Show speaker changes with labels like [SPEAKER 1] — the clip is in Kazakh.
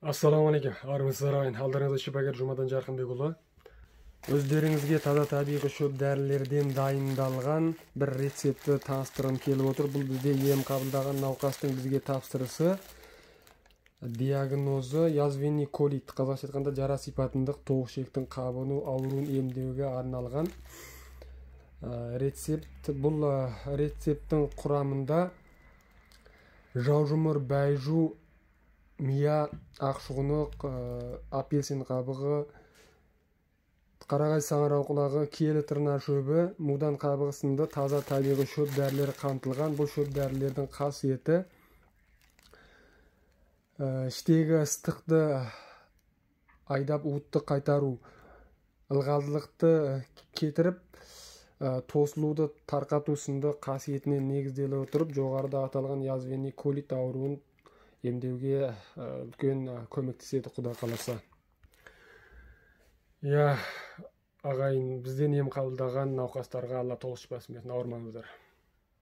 [SPEAKER 1] Ассаламу алейкум, армысыздар ағайын. Алдарыңызда шипагер Жұмадан Жарқынбекұлы. Өздеріңізге табиғи шөп дәрілерден дайындалған бір рецепті таныстырғым келіп отыр. Бұл бізде ем қабылдаған науқастың бізге тапсырысы. Диагнозы язвенный колит, қазақша айтқанда жара сипатындық тоқ ішектің қабыну ауруын емдеуге арналған рецепт. Бұл рецепттің құрамында жаужұмыр, байжу, мия, ақшұғынық, апельсин қабығы, қарағай саңырау құлағы, киелі тырна шөбі, мудан қабығы сынды таза табиғи шөп дәрілері қамтылған. Бұл шөп дәрілердің қасиеті іштегі ыстықты айдап уытты қайтару, ылғалдылықты кетіріп, тосылуды тарқату сынды қасиетіне негізделе отырып, жоғарыда аталған язвенный колит ауруын емдеуге үлкен көмектеседі, Құда қаласа. Ағайын, бізден ем қабылдаған науқастарға Алла толық шипасын берсін, ауырмаңыздар.